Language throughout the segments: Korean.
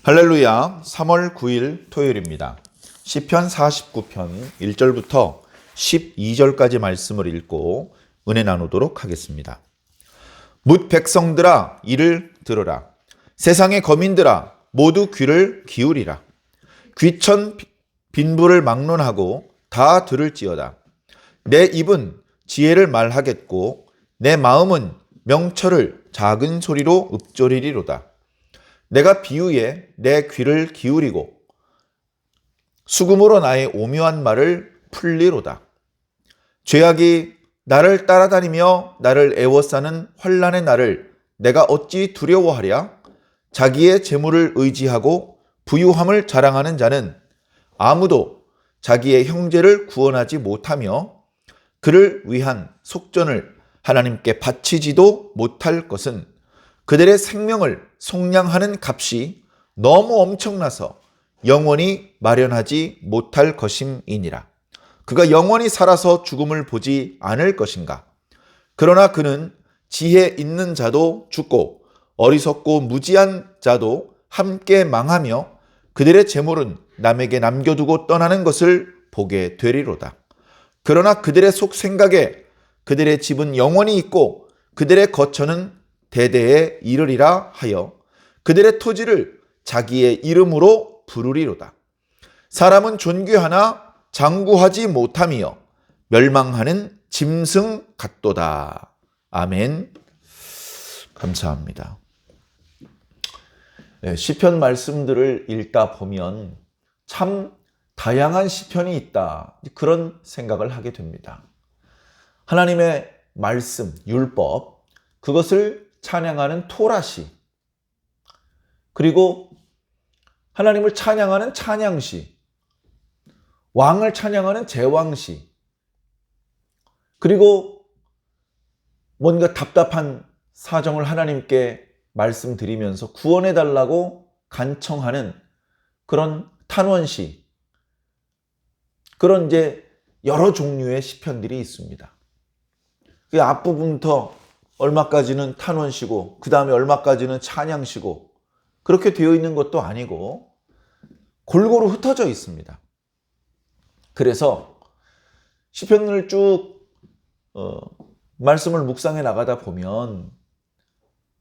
할렐루야. 3월 9일 토요일입니다. 시편 49편 1절부터 12절까지 말씀을 읽고 은혜 나누도록 하겠습니다. 뭇 백성들아 이를 들으라. 세상의 거민들아 모두 귀를 기울이라. 귀천 빈부를 막론하고 다 들을지어다. 내 입은 지혜를 말하겠고 내 마음은 명철을 작은 소리로 읊조리리로다. 내가 비유에 내 귀를 기울이고 수금으로 나의 오묘한 말을 풀리로다. 죄악이 나를 따라다니며 나를 애워싸는 환난의 날을 내가 어찌 두려워하랴? 자기의 재물을 의지하고 부유함을 자랑하는 자는 아무도 자기의 형제를 구원하지 못하며 그를 위한 속전을 하나님께 바치지도 못할 것은 그들의 생명을 속량하는 값이 너무 엄청나서 영원히 마련하지 못할 것임이니라. 그가 영원히 살아서 죽음을 보지 않을 것인가? 그러나 그는 지혜 있는 자도 죽고 어리석고 무지한 자도 함께 망하며 그들의 재물은 남에게 남겨두고 떠나는 것을 보게 되리로다. 그러나 그들의 속 생각에 그들의 집은 영원히 있고 그들의 거처는 대대에 이르리라 하여 그들의 토지를 자기의 이름으로 부르리로다. 사람은 존귀하나 장구하지 못하며 멸망하는 짐승 같도다. 아멘. 감사합니다. 시편 말씀들을 읽다 보면 참 다양한 시편이 있다. 그런 생각을 하게 됩니다. 하나님의 말씀, 율법, 그것을 찬양하는 토라시, 그리고 하나님을 찬양하는 찬양시, 왕을 찬양하는 제왕시, 그리고 뭔가 답답한 사정을 하나님께 말씀드리면서 구원해달라고 간청하는 그런 탄원시, 그런 이제 여러 종류의 시편들이 있습니다. 그 앞부분부터 얼마까지는 탄원시고 그 다음에 얼마까지는 찬양시고 그렇게 되어 있는 것도 아니고 골고루 흩어져 있습니다. 그래서 시편을 쭉 말씀을 묵상해 나가다 보면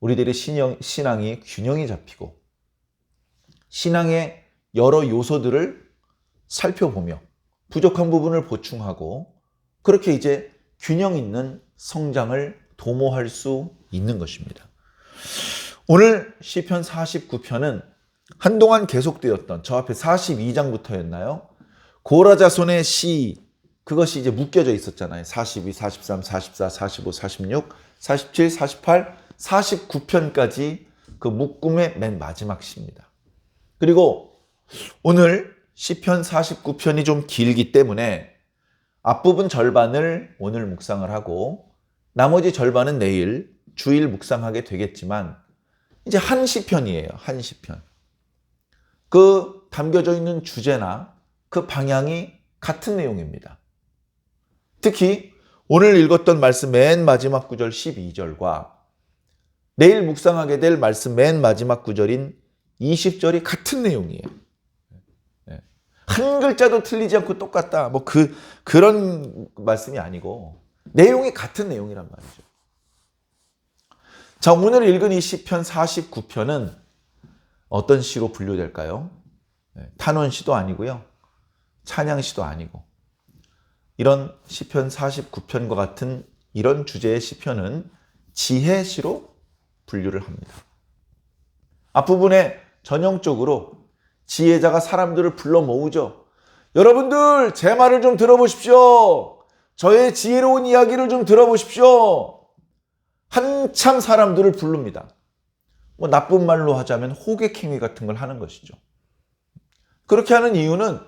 우리들의 신앙이 균형이 잡히고 신앙의 여러 요소들을 살펴보며 부족한 부분을 보충하고 그렇게 이제 균형 있는 성장을 도모할 수 있는 것입니다. 오늘 시편 49편은 한동안 계속되었던 저 앞에 42장부터였나요? 고라 자손의 시, 그것이 이제 묶여져 있었잖아요. 42, 43, 44, 45, 46, 47, 48, 49편까지 그 묶음의 맨 마지막 시입니다. 그리고 오늘 시편 49편이 좀 길기 때문에 앞부분 절반을 오늘 묵상을 하고 나머지 절반은 내일 주일 묵상하게 되겠지만 이제 한 시편이에요. 한 시편. 그 담겨져 있는 주제나 그 방향이 같은 내용입니다. 특히 오늘 읽었던 말씀 맨 마지막 구절 12절과 내일 묵상하게 될 말씀 맨 마지막 구절인 20절이 같은 내용이에요. 한 글자도 틀리지 않고 똑같다. 그런 말씀이 아니고 내용이 같은 내용이란 말이죠. 자, 오늘 읽은 이 시편 49편은 어떤 시로 분류될까요? 탄원시도 아니고요. 찬양시도 아니고. 이런 시편 49편과 같은 이런 주제의 시편은 지혜시로 분류를 합니다. 앞부분에 전형적으로 지혜자가 사람들을 불러 모으죠. 여러분들 제 말을 좀 들어보십시오. 저의 지혜로운 이야기를 좀 들어보십시오. 한참 사람들을 부릅니다. 나쁜 말로 하자면 호객행위 같은 걸 하는 것이죠. 그렇게 하는 이유는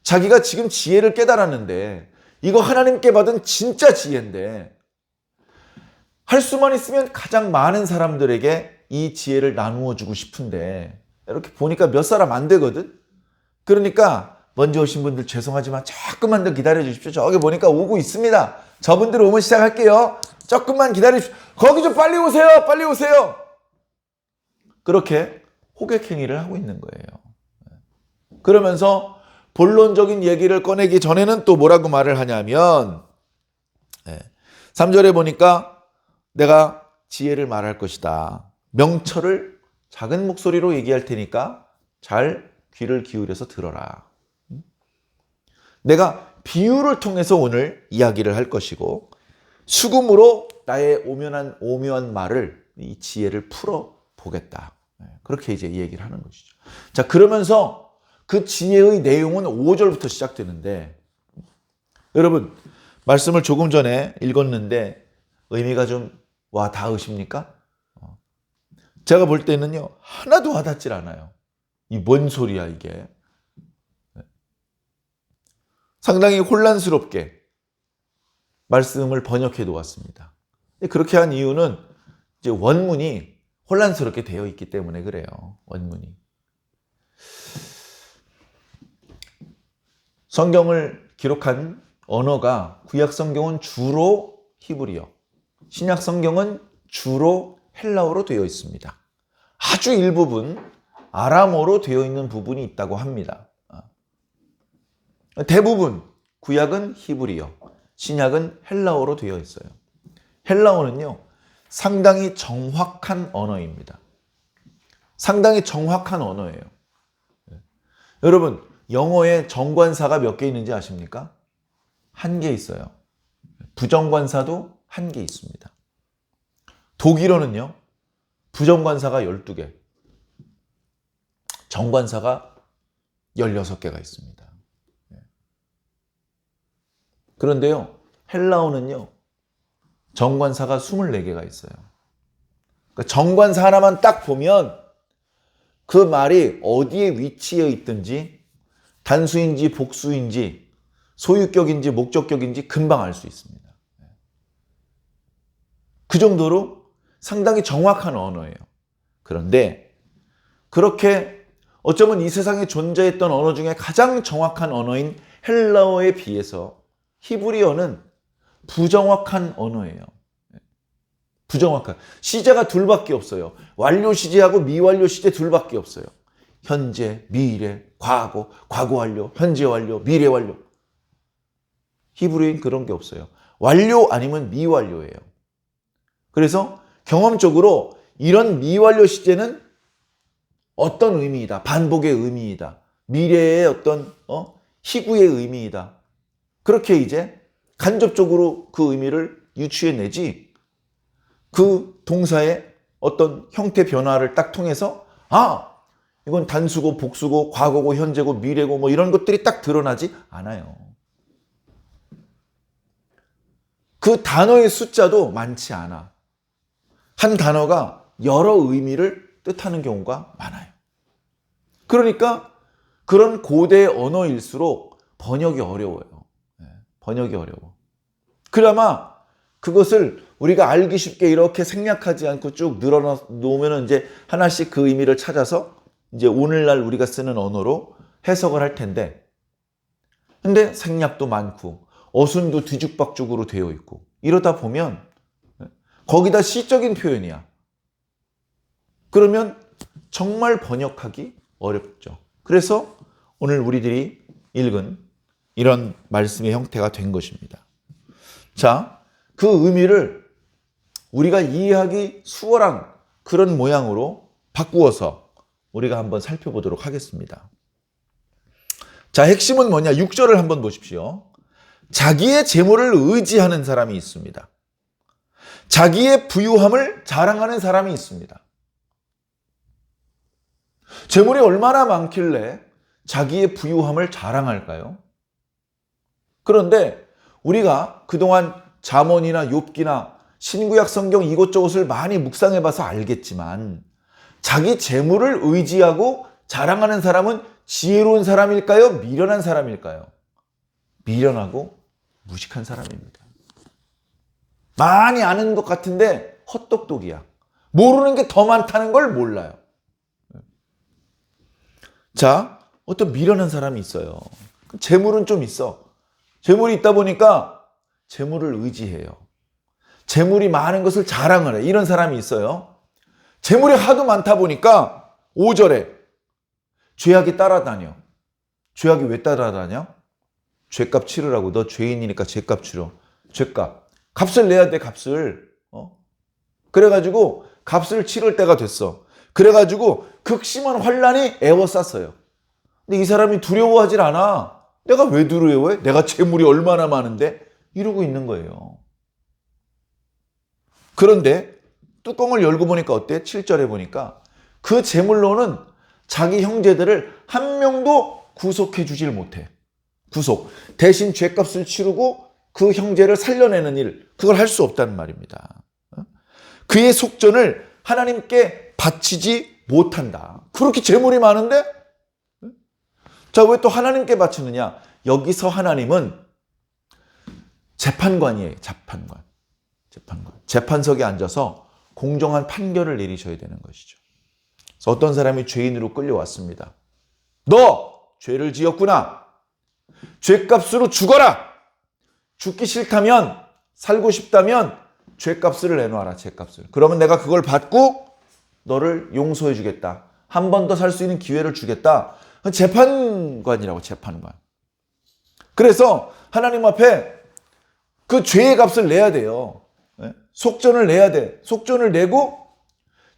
자기가 지금 지혜를 깨달았는데 이거 하나님께 받은 진짜 지혜인데 할 수만 있으면 가장 많은 사람들에게 이 지혜를 나누어 주고 싶은데 이렇게 보니까 몇 사람 안 되거든. 그러니까 먼저 오신 분들 죄송하지만 조금만 더 기다려 주십시오. 저기 보니까 오고 있습니다. 저분들 오면 시작할게요. 조금만 기다려 주십시오. 거기 좀 빨리 오세요. 빨리 오세요. 그렇게 호객행위를 하고 있는 거예요. 그러면서 본론적인 얘기를 꺼내기 전에는 또 뭐라고 말을 하냐면 3절에 보니까 내가 지혜를 말할 것이다. 명철을 작은 목소리로 얘기할 테니까 잘 귀를 기울여서 들어라. 내가 비유를 통해서 오늘 이야기를 할 것이고 수금으로 나의 오묘한 말을 이 지혜를 풀어 보겠다. 그렇게 이제 이 얘기를 하는 것이죠. 자, 그러면서 그 지혜의 내용은 5절부터 시작되는데 여러분 말씀을 조금 전에 읽었는데 의미가 좀 와 닿으십니까? 제가 볼 때는요 하나도 와닿질 않아요. 이 뭔 소리야 이게. 상당히 혼란스럽게 말씀을 번역해 놓았습니다. 그렇게 한 이유는 이제 원문이 혼란스럽게 되어 있기 때문에 그래요. 원문이. 성경을 기록한 언어가 구약 성경은 주로 히브리어, 신약 성경은 주로 헬라어로 되어 있습니다. 아주 일부분 아람어로 되어 있는 부분이 있다고 합니다. 대부분 구약은 히브리어, 신약은 헬라어로 되어 있어요. 헬라어는요, 상당히 정확한 언어입니다. 상당히 정확한 언어예요. 여러분, 영어에 정관사가 몇 개 있는지 아십니까? 1개 있어요. 부정관사도 1개 있습니다. 독일어는요, 부정관사가 12개, 정관사가 16개가 있습니다. 그런데요, 헬라어는요, 정관사가 24개가 있어요. 그러니까 정관사 하나만 딱 보면 그 말이 어디에 위치해 있든지 단수인지 복수인지 소유격인지 목적격인지 금방 알 수 있습니다. 그 정도로 상당히 정확한 언어예요. 그런데 그렇게 어쩌면 이 세상에 존재했던 언어 중에 가장 정확한 언어인 헬라어에 비해서 히브리어는 부정확한 언어예요. 부정확한. 시제가 둘밖에 없어요. 완료 시제하고 미완료 시제 둘밖에 없어요. 현재, 미래, 과거, 과거 완료, 현재 완료, 미래 완료. 히브리어는 그런 게 없어요. 완료 아니면 미완료예요. 그래서 경험적으로 이런 미완료 시제는 어떤 의미이다. 반복의 의미이다. 미래의 어떤 희구의 의미이다. 그렇게 이제 간접적으로 그 의미를 유추해내지 그 동사의 어떤 형태 변화를 딱 통해서 이건 단수고 복수고 과거고 현재고 미래고 뭐 이런 것들이 딱 드러나지 않아요. 그 단어의 숫자도 많지 않아. 한 단어가 여러 의미를 뜻하는 경우가 많아요. 그러니까 그런 고대 언어일수록 번역이 어려워요. 번역이 어려워. 그나마 그것을 우리가 알기 쉽게 이렇게 생략하지 않고 쭉 늘어놓으면 이제 하나씩 그 의미를 찾아서 이제 오늘날 우리가 쓰는 언어로 해석을 할 텐데, 근데 생략도 많고 어순도 뒤죽박죽으로 되어 있고 이러다 보면 거기다 시적인 표현이야. 그러면 정말 번역하기 어렵죠. 그래서 오늘 우리들이 읽은 이런 말씀의 형태가 된 것입니다. 자, 그 의미를 우리가 이해하기 수월한 그런 모양으로 바꾸어서 우리가 한번 살펴보도록 하겠습니다. 자, 핵심은 뭐냐? 6절을 한번 보십시오. 자기의 재물을 의지하는 사람이 있습니다. 자기의 부유함을 자랑하는 사람이 있습니다. 재물이 얼마나 많길래 자기의 부유함을 자랑할까요? 그런데 우리가 그동안 잠언이나 욥기나 신구약 성경 이것저것을 많이 묵상해봐서 알겠지만 자기 재물을 의지하고 자랑하는 사람은 지혜로운 사람일까요? 미련한 사람일까요? 미련하고 무식한 사람입니다. 많이 아는 것 같은데 헛똑똑이야. 모르는 게 더 많다는 걸 몰라요. 자, 어떤 미련한 사람이 있어요. 재물은 좀 있어. 재물이 있다 보니까 재물을 의지해요. 재물이 많은 것을 자랑을 해. 이런 사람이 있어요. 재물이 하도 많다 보니까 5절에 죄악이 따라다녀. 죄악이 왜 따라다녀? 죄값 치르라고. 너 죄인이니까 죄값 치러. 죄값. 값을 내야 돼, 값을. 그래가지고 값을 치를 때가 됐어. 그래가지고 극심한 환란이 에워쌌어요. 근데 이 사람이 두려워하질 않아. 내가 왜 두려워해? 내가 재물이 얼마나 많은데? 이러고 있는 거예요. 그런데 뚜껑을 열고 보니까 어때? 7절에 보니까 그 재물로는 자기 형제들을 한 명도 구속해 주질 못해. 구속. 대신 죄값을 치르고 그 형제를 살려내는 일, 그걸 할 수 없다는 말입니다. 그의 속전을 하나님께 바치지 못한다. 그렇게 재물이 많은데? 자, 왜 또 하나님께 바치느냐? 여기서 하나님은 재판관이에요. 재판관. 재판석에 앉아서 공정한 판결을 내리셔야 되는 것이죠. 그래서 어떤 사람이 죄인으로 끌려왔습니다. 너 죄를 지었구나. 죄값으로 죽어라. 죽기 싫다면, 살고 싶다면 죄값을 내놔라. 죄값을. 그러면 내가 그걸 받고 너를 용서해 주겠다. 한 번 더 살 수 있는 기회를 주겠다. 재판관이라고. 재판관. 그래서 하나님 앞에 그 죄의 값을 내야 돼요. 속전을 내야 돼. 속전을 내고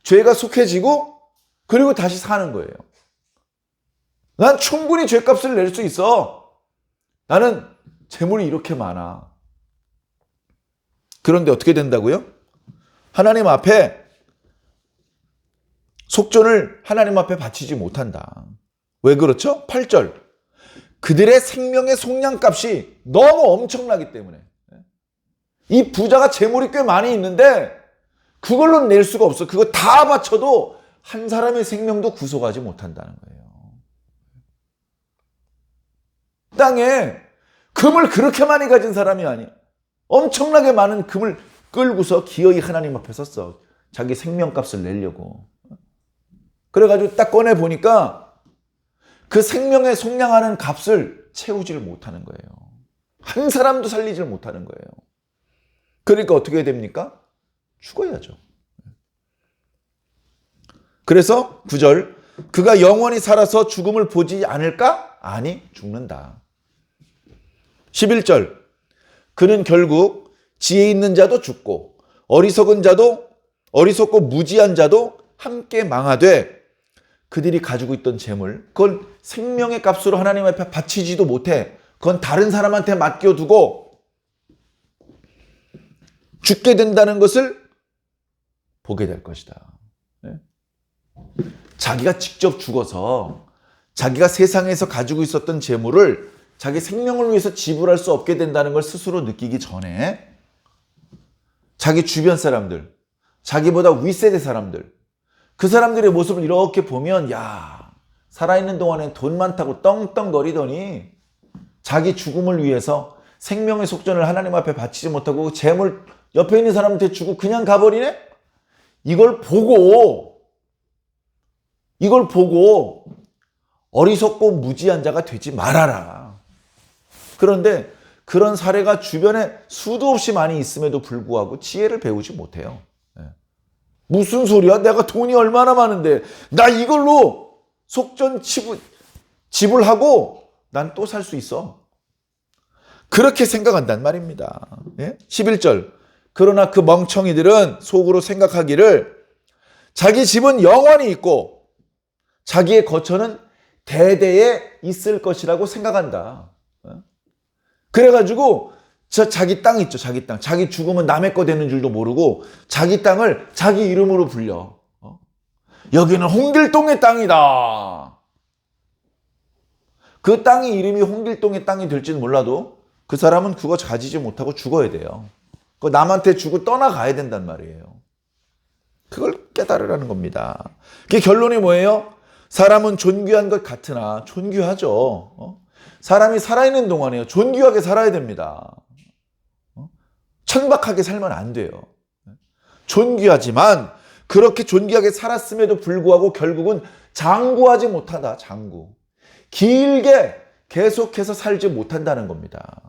죄가 속해지고 그리고 다시 사는 거예요. 난 충분히 죄값을 낼 수 있어. 나는 재물이 이렇게 많아. 그런데 어떻게 된다고요? 하나님 앞에 속전을 하나님 앞에 바치지 못한다. 왜 그렇죠? 8절. 그들의 생명의 속량값이 너무 엄청나기 때문에. 이 부자가 재물이 꽤 많이 있는데 그걸로 낼 수가 없어. 그거 다 바쳐도 한 사람의 생명도 구속하지 못한다는 거예요. 땅에 금을 그렇게 많이 가진 사람이 아니야. 엄청나게 많은 금을 끌고서 기어이 하나님 앞에 섰어. 자기 생명값을 내려고. 그래가지고 딱 꺼내보니까 그 생명에 속량하는 값을 채우지를 못하는 거예요. 한 사람도 살리지를 못하는 거예요. 그러니까 어떻게 해야 됩니까? 죽어야죠. 그래서 9절, 그가 영원히 살아서 죽음을 보지 않을까? 아니, 죽는다. 11절, 그는 결국 지혜 있는 자도 죽고 어리석고 무지한 자도 함께 망하되 그들이 가지고 있던 재물, 그걸 생명의 값으로 하나님 앞에 바치지도 못해. 그건 다른 사람한테 맡겨두고 죽게 된다는 것을 보게 될 것이다. 자기가 직접 죽어서 자기가 세상에서 가지고 있었던 재물을 자기 생명을 위해서 지불할 수 없게 된다는 걸 스스로 느끼기 전에 자기 주변 사람들, 자기보다 윗세대 사람들, 그 사람들의 모습을 이렇게 보면, 야, 살아있는 동안에 돈 많다고 떵떵거리더니 자기 죽음을 위해서 생명의 속전을 하나님 앞에 바치지 못하고 재물 옆에 있는 사람한테 주고 그냥 가버리네? 이걸 보고 어리석고 무지한 자가 되지 말아라. 그런데 그런 사례가 주변에 수도 없이 많이 있음에도 불구하고 지혜를 배우지 못해요. 무슨 소리야? 내가 돈이 얼마나 많은데 나 이걸로 속전 지불하고 난 또 살 수 있어. 그렇게 생각한단 말입니다. 11절. 그러나 그 멍청이들은 속으로 생각하기를 자기 집은 영원히 있고 자기의 거처는 대대에 있을 것이라고 생각한다. 그래가지고 자기 땅 있죠. 자기 땅. 자기 죽으면 남의 거 되는 줄도 모르고 자기 땅을 자기 이름으로 불려. 여기는 홍길동의 땅이다. 그 땅이 이름이 홍길동의 땅이 될지는 몰라도 그 사람은 그거 가지지 못하고 죽어야 돼요. 그거 남한테 주고 떠나가야 된단 말이에요. 그걸 깨달으라는 겁니다. 그 결론이 뭐예요? 사람은 존귀한 것 같으나 존귀하죠. 사람이 살아있는 동안에요. 존귀하게 살아야 됩니다. 천박하게 살면 안 돼요. 존귀하지만 그렇게 존귀하게 살았음에도 불구하고 결국은 장구하지 못한다. 장구. 길게 계속해서 살지 못한다는 겁니다.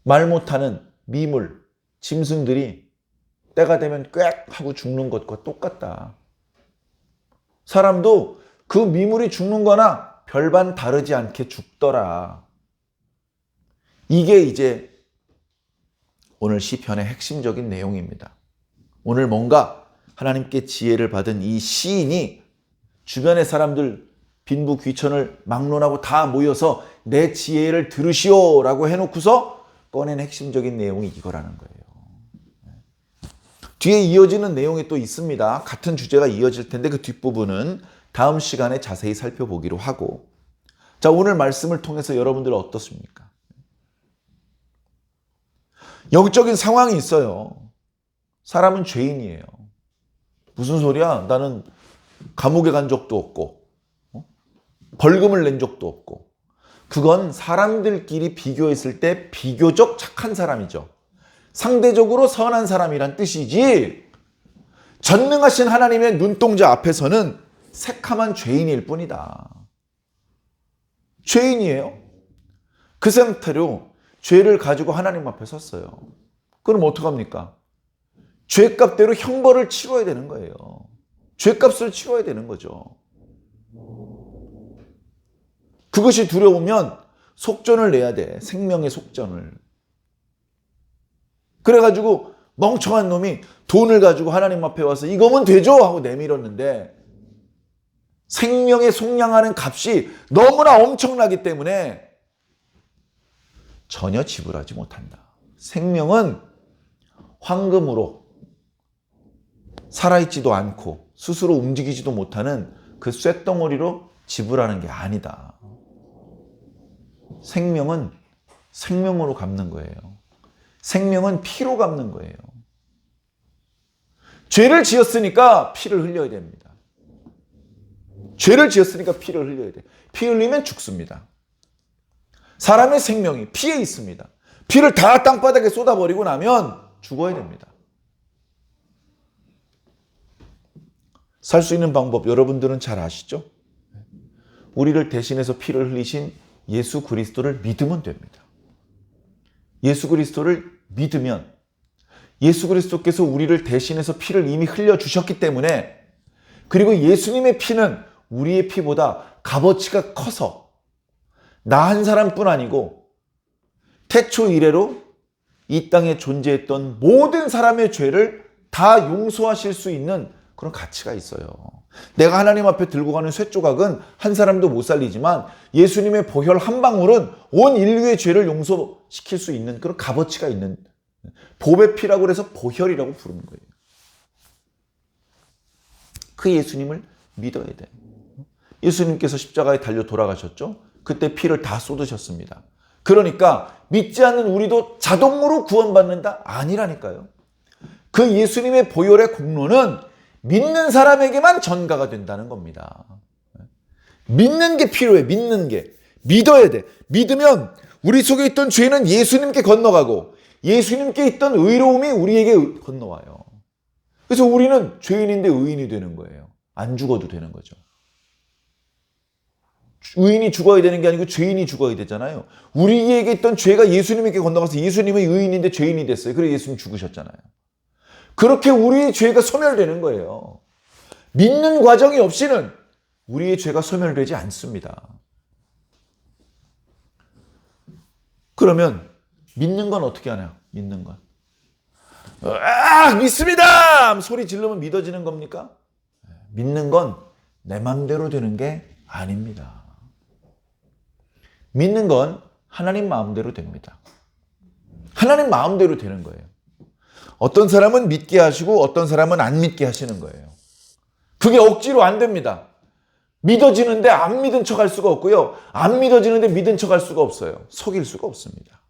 말 못하는 미물, 짐승들이 때가 되면 꽥 하고 죽는 것과 똑같다. 사람도 그 미물이 죽는 거나 별반 다르지 않게 죽더라. 이게 이제 오늘 시편의 핵심적인 내용입니다. 오늘 뭔가 하나님께 지혜를 받은 이 시인이 주변의 사람들 빈부 귀천을 막론하고 다 모여서 내 지혜를 들으시오 라고 해놓고서 꺼낸 핵심적인 내용이 이거라는 거예요. 뒤에 이어지는 내용이 또 있습니다. 같은 주제가 이어질 텐데 그 뒷부분은 다음 시간에 자세히 살펴보기로 하고, 자, 오늘 말씀을 통해서 여러분들 어떻습니까? 영적인 상황이 있어요. 사람은 죄인이에요. 무슨 소리야? 나는 감옥에 간 적도 없고 벌금을 낸 적도 없고. 그건 사람들끼리 비교했을 때 비교적 착한 사람이죠. 상대적으로 선한 사람이란 뜻이지, 전능하신 하나님의 눈동자 앞에서는 새카만 죄인일 뿐이다. 죄인이에요. 그 상태로 죄를 가지고 하나님 앞에 섰어요. 그럼 어떡합니까? 죄값대로 형벌을 치러야 되는 거예요. 죄값을 치러야 되는 거죠. 그것이 두려우면 속전을 내야 돼. 생명의 속전을. 그래가지고 멍청한 놈이 돈을 가지고 하나님 앞에 와서 이거면 되죠? 하고 내밀었는데 생명에 속량하는 값이 너무나 엄청나기 때문에 전혀 지불하지 못한다. 생명은 황금으로 살아있지도 않고 스스로 움직이지도 못하는 그 쇳덩어리로 지불하는 게 아니다. 생명은 생명으로 갚는 거예요. 생명은 피로 갚는 거예요. 죄를 지었으니까 피를 흘려야 됩니다. 죄를 지었으니까 피를 흘려야 돼. 피 흘리면 죽습니다. 사람의 생명이 피에 있습니다. 피를 다 땅바닥에 쏟아버리고 나면 죽어야 됩니다. 살 수 있는 방법 여러분들은 잘 아시죠? 우리를 대신해서 피를 흘리신 예수 그리스도를 믿으면 됩니다. 예수 그리스도를 믿으면 예수 그리스도께서 우리를 대신해서 피를 이미 흘려주셨기 때문에, 그리고 예수님의 피는 우리의 피보다 값어치가 커서 나 한 사람뿐 아니고 태초 이래로 이 땅에 존재했던 모든 사람의 죄를 다 용서하실 수 있는 그런 가치가 있어요. 내가 하나님 앞에 들고 가는 쇳조각은 한 사람도 못 살리지만 예수님의 보혈 한 방울은 온 인류의 죄를 용서시킬 수 있는 그런 값어치가 있는, 보배 피라고 해서 보혈이라고 부르는 거예요. 그 예수님을 믿어야 돼. 예수님께서 십자가에 달려 돌아가셨죠? 그때 피를 다 쏟으셨습니다. 그러니까 믿지 않는 우리도 자동으로 구원받는다? 아니라니까요. 그 예수님의 보혈의 공로는 믿는 사람에게만 전가가 된다는 겁니다. 믿는 게 필요해. 믿는 게. 믿어야 돼. 믿으면 우리 속에 있던 죄는 예수님께 건너가고 예수님께 있던 의로움이 우리에게 건너와요. 그래서 우리는 죄인인데 의인이 되는 거예요. 안 죽어도 되는 거죠. 의인이 죽어야 되는 게 아니고 죄인이 죽어야 되잖아요. 우리에게 있던 죄가 예수님에게 건너가서 예수님이 의인인데 죄인이 됐어요. 그래서 예수님 죽으셨잖아요. 그렇게 우리의 죄가 소멸되는 거예요. 믿는 과정이 없이는 우리의 죄가 소멸되지 않습니다. 그러면 믿는 건 어떻게 하나요? 믿는 건. 믿습니다! 소리 지르면 믿어지는 겁니까? 믿는 건 내 맘대로 되는 게 아닙니다. 믿는 건 하나님 마음대로 됩니다. 하나님 마음대로 되는 거예요. 어떤 사람은 믿게 하시고 어떤 사람은 안 믿게 하시는 거예요. 그게 억지로 안 됩니다. 믿어지는데 안 믿은 척 할 수가 없고요. 안 믿어지는데 믿은 척 할 수가 없어요. 속일 수가 없습니다.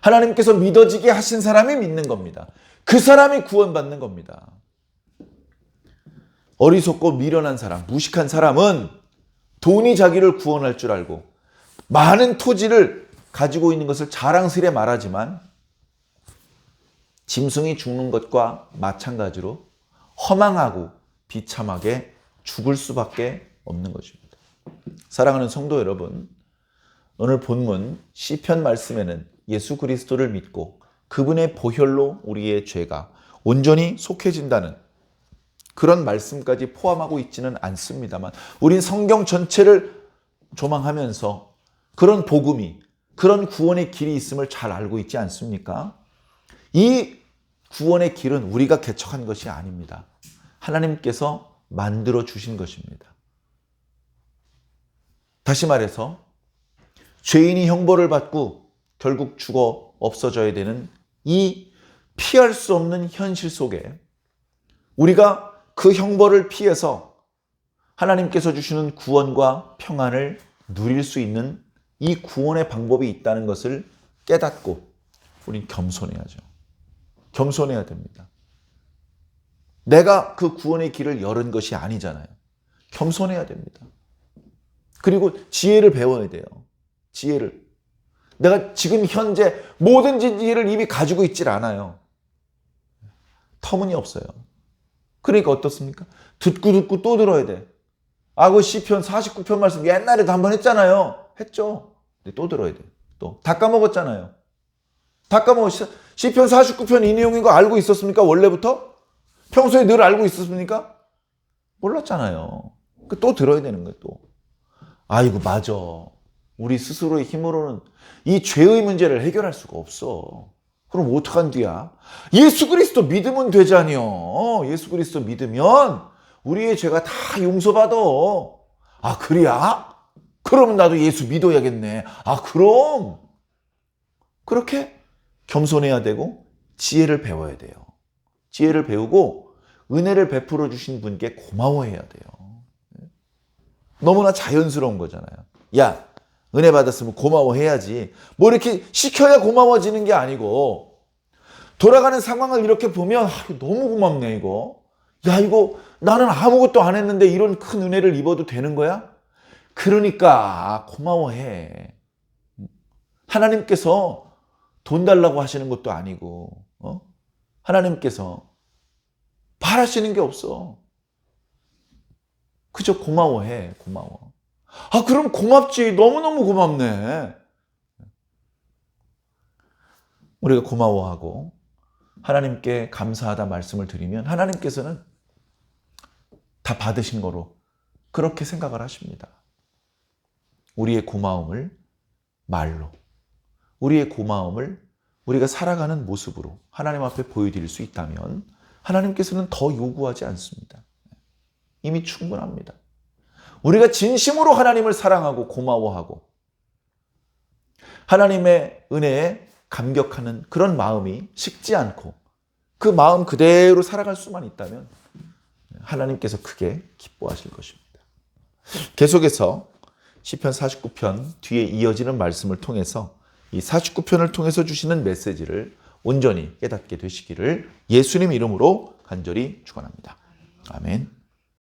하나님께서 믿어지게 하신 사람이 믿는 겁니다. 그 사람이 구원받는 겁니다. 어리석고 미련한 사람, 무식한 사람은 돈이 자기를 구원할 줄 알고 많은 토지를 가지고 있는 것을 자랑스레 말하지만 짐승이 죽는 것과 마찬가지로 허망하고 비참하게 죽을 수밖에 없는 것입니다. 사랑하는 성도 여러분, 오늘 본문 시편 말씀에는 예수 그리스도를 믿고 그분의 보혈로 우리의 죄가 온전히 속해진다는 그런 말씀까지 포함하고 있지는 않습니다만 우린 성경 전체를 조망하면서 그런 복음이, 그런 구원의 길이 있음을 잘 알고 있지 않습니까? 이 구원의 길은 우리가 개척한 것이 아닙니다. 하나님께서 만들어 주신 것입니다. 다시 말해서 죄인이 형벌을 받고 결국 죽어 없어져야 되는 이 피할 수 없는 현실 속에 우리가 그 형벌을 피해서 하나님께서 주시는 구원과 평안을 누릴 수 있는 이 구원의 방법이 있다는 것을 깨닫고 우린 겸손해야죠. 겸손해야 됩니다. 내가 그 구원의 길을 열은 것이 아니잖아요. 겸손해야 됩니다. 그리고 지혜를 배워야 돼요. 지혜를. 내가 지금 현재 모든 지혜를 이미 가지고 있질 않아요. 터무니없어요. 그러니까 어떻습니까? 듣고 또 들어야 돼. 그 시편 49편 말씀 옛날에도 한번 했잖아요. 했죠. 근데 또 들어야 돼. 또 다 까먹었잖아요. 다 까먹었어요. 시편 49편 이 내용인 거 알고 있었습니까? 원래부터? 평소에 늘 알고 있었습니까? 몰랐잖아요. 또 들어야 되는 거예요. 또. 이거 맞아. 우리 스스로의 힘으로는 이 죄의 문제를 해결할 수가 없어. 그럼 어떡한 뒤야? 예수 그리스도 믿으면 되잖여. 예수 그리스도 믿으면 우리의 죄가 다 용서받아. 그래야? 그러면 나도 예수 믿어야겠네. 그럼. 그렇게 겸손해야 되고 지혜를 배워야 돼요. 지혜를 배우고 은혜를 베풀어 주신 분께 고마워해야 돼요. 너무나 자연스러운 거잖아요. 야, 은혜 받았으면 고마워해야지. 뭐 이렇게 시켜야 고마워지는 게 아니고 돌아가는 상황을 이렇게 보면 너무 고맙네 이거. 야, 이거 나는 아무것도 안 했는데 이런 큰 은혜를 입어도 되는 거야? 그러니까 고마워해. 하나님께서 돈 달라고 하시는 것도 아니고 하나님께서 바라시는 게 없어. 그저 고마워해. 고마워. 그럼 고맙지. 너무너무 고맙네. 우리가 고마워하고 하나님께 감사하다 말씀을 드리면 하나님께서는 다 받으신 거로 그렇게 생각을 하십니다. 우리의 고마움을 말로, 우리의 고마움을 우리가 살아가는 모습으로 하나님 앞에 보여드릴 수 있다면 하나님께서는 더 요구하지 않습니다. 이미 충분합니다. 우리가 진심으로 하나님을 사랑하고 고마워하고 하나님의 은혜에 감격하는 그런 마음이 식지 않고 그 마음 그대로 살아갈 수만 있다면 하나님께서 크게 기뻐하실 것입니다. 계속해서 시편 49편 뒤에 이어지는 말씀을 통해서 이 49편을 통해서 주시는 메시지를 온전히 깨닫게 되시기를 예수님 이름으로 간절히 축원합니다. 아멘.